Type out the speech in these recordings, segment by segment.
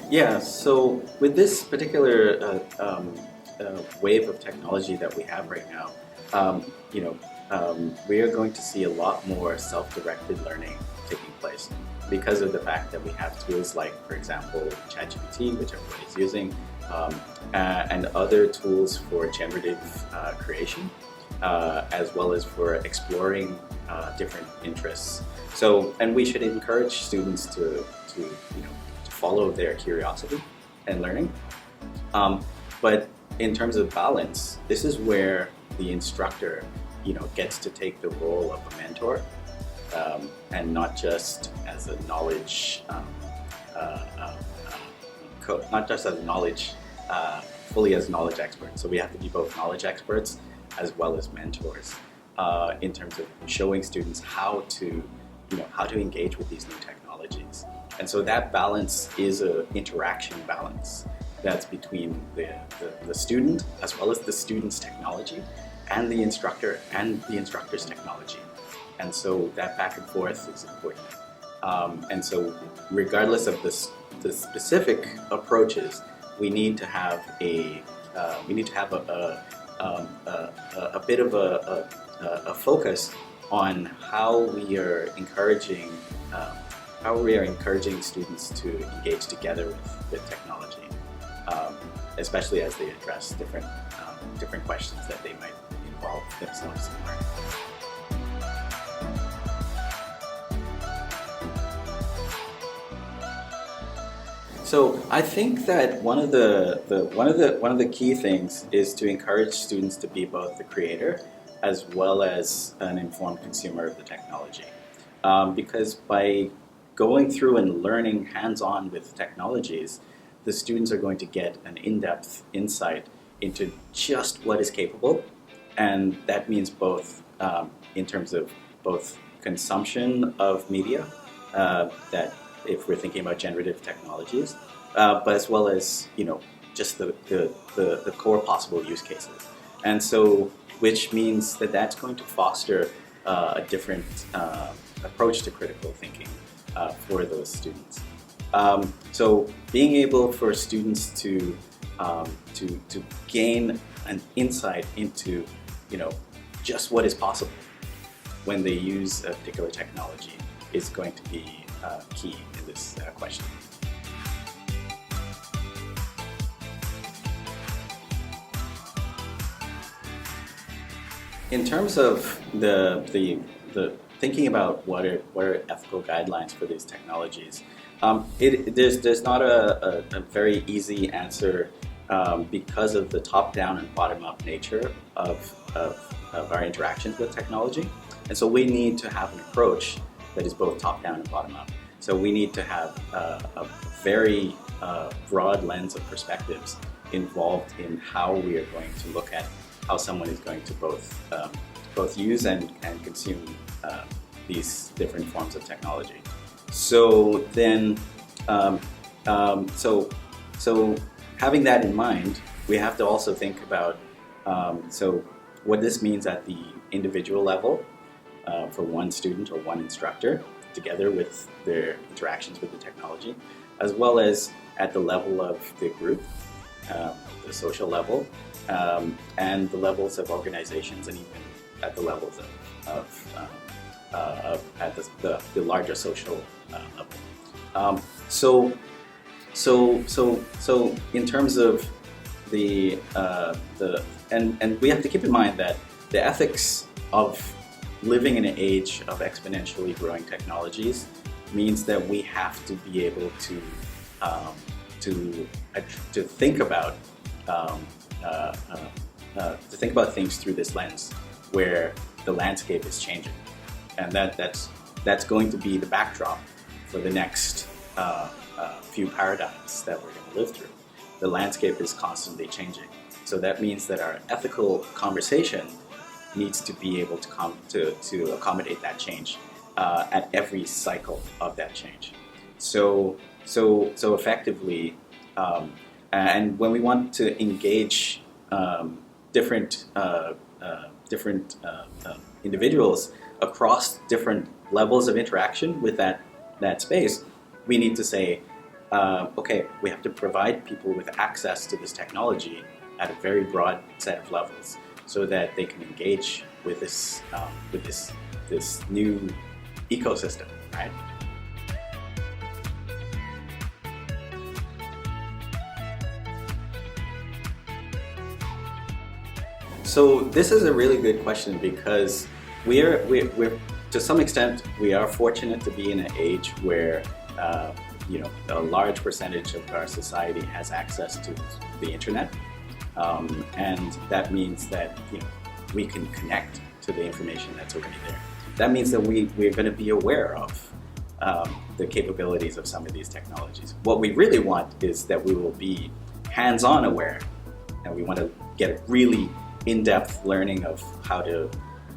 Yeah, so with this particular wave of technology that we have right now, we are going to see a lot more self-directed learning taking place because of the fact that we have tools like, for example, ChatGPT, which everybody's using, and other tools for generative creation, as well as for exploring different interests. So, and we should encourage students to follow their curiosity and learning. But in terms of balance, this is where the instructor, gets to take the role of a mentor, and not just as a knowledge, not just as knowledge, fully as knowledge expert. So we have to be both knowledge experts as well as mentors, in terms of showing students how to engage with these new technologies. And so that balance is an interaction balance that's between the student as well as the student's technology and the instructor and the instructor's technology. And so that back and forth is important. And so regardless of the specific approaches, we need to have a bit of a focus on how we are encouraging students to engage together with technology, especially as they address different questions that they might involve themselves in learning. So I think that one of the key things is to encourage students to be both the creator as well as an informed consumer of the technology, because by going through and learning hands-on with technologies, the students are going to get an in-depth insight into just what is capable, and that means both in terms of both consumption of media, that if we're thinking about generative technologies, but as well as just the core possible use cases, and so which means that that's going to foster a different approach to critical thinking for those students. So being able for students to gain an insight into just what is possible when they use a particular technology is going to be key in this question. In terms of the thinking about what are ethical guidelines for these technologies, there's not a very easy answer, because of the top-down and bottom-up nature of our interactions with technology. And so we need to have an approach that is both top-down and bottom-up. So we need to have a very broad lens of perspectives involved in how we are going to look at how someone is going to both use and consume these different forms of technology. So then, so having that in mind, we have to also think about so what this means at the individual level, for one student or one instructor, together with their interactions with the technology, as well as at the level of the group, the social level, and the levels of organizations, and even at the levels at the larger social level. So in terms of and we have to keep in mind that the ethics of living in an age of exponentially growing technologies means that we have to be able to think about things through this lens, where the landscape is changing, and that's going to be the backdrop for the next few paradigms that we're going to live through. The landscape is constantly changing, so that means that our ethical conversation needs to be able to accommodate that change at every cycle of that change. So effectively, and when we want to engage different individuals across different levels of interaction with that space, we need to say, okay, we have to provide people with access to this technology at a very broad set of levels, so that they can engage with this new ecosystem, right? So this is a really good question, because we're to some extent we are fortunate to be in an age where a large percentage of our society has access to the internet, and that means that we can connect to the information that's already there. That means that we're going to be aware of the capabilities of some of these technologies. What we really want is that we will be hands-on aware, and we want to get a really in-depth learning of how to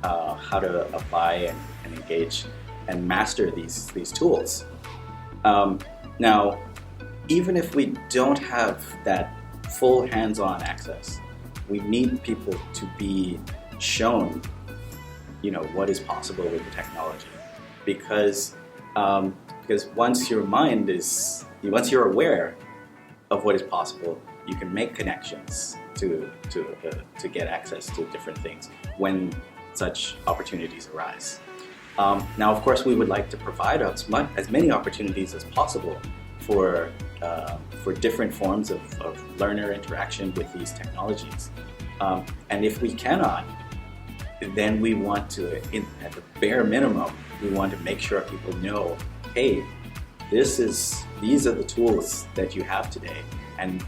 apply and engage and master these tools. Now, even if we don't have that full hands-on access, we need people to be shown, what is possible with the technology, because once you're aware of what is possible, you can make connections to get access to different things when such opportunities arise. Now, of course, we would like to provide as many opportunities as possible for different forms of learner interaction with these technologies. And if we cannot, then we want to, at the bare minimum, we want to make sure people know, hey, these are the tools that you have today, and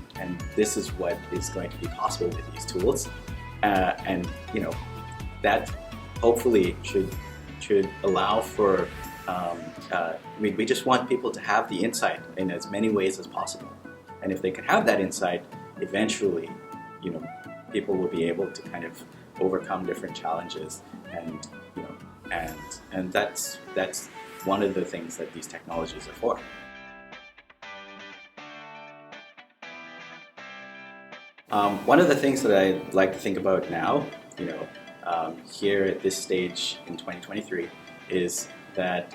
this is what is going to be possible with these tools, and that hopefully should allow for. We just want people to have the insight in as many ways as possible, and if they can have that insight, eventually, people will be able to kind of overcome different challenges, and that's one of the things that these technologies are for. One of the things that I like to think about now, here at this stage in 2023, is that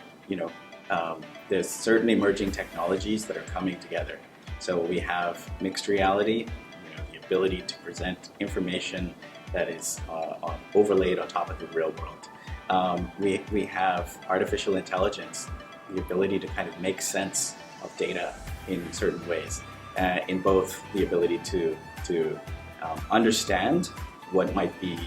there's certain emerging technologies that are coming together. So we have mixed reality, the ability to present information that is overlaid on top of the real world. We have artificial intelligence, the ability to kind of make sense of data in certain ways, in both the ability to understand what might be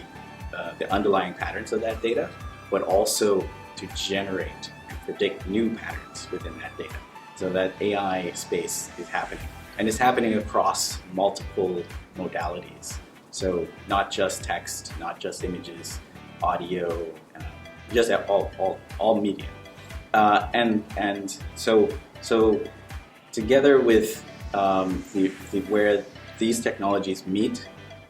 the underlying patterns of that data, but also to generate and predict new patterns within that data. So that AI space is happening, and it's happening across multiple modalities. So not just text, not just images, audio, just all media, and so together with where these technologies meet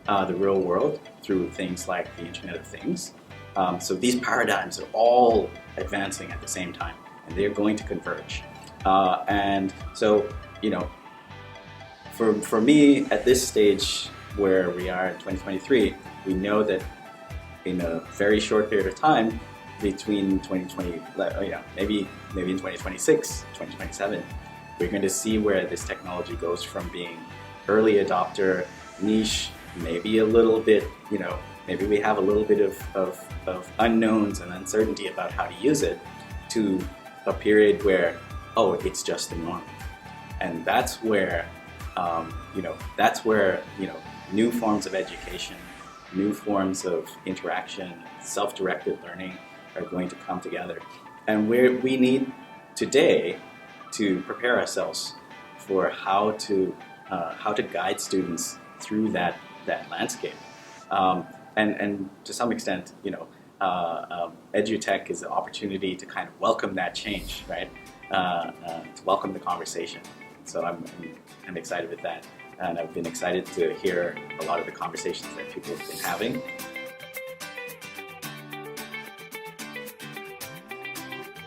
the real world through things like the Internet of Things. So these paradigms are all advancing at the same time, and they're going to converge. And so, for me, at this stage where we are in 2023, we know that in a very short period of time, between 2020, maybe in 2026, 2027, we're going to see where this technology goes from being early adopter, niche, maybe a little bit, maybe we have a little bit of unknowns and uncertainty about how to use it, to a period where, it's just the norm. And that's where, new forms of education, new forms of interaction, self-directed learning are going to come together. And we need today to prepare ourselves for how to guide students through that landscape. And to some extent, edutech is an opportunity to kind of welcome that change, right? To welcome the conversation. So I'm excited with that, and I've been excited to hear a lot of the conversations that people have been having.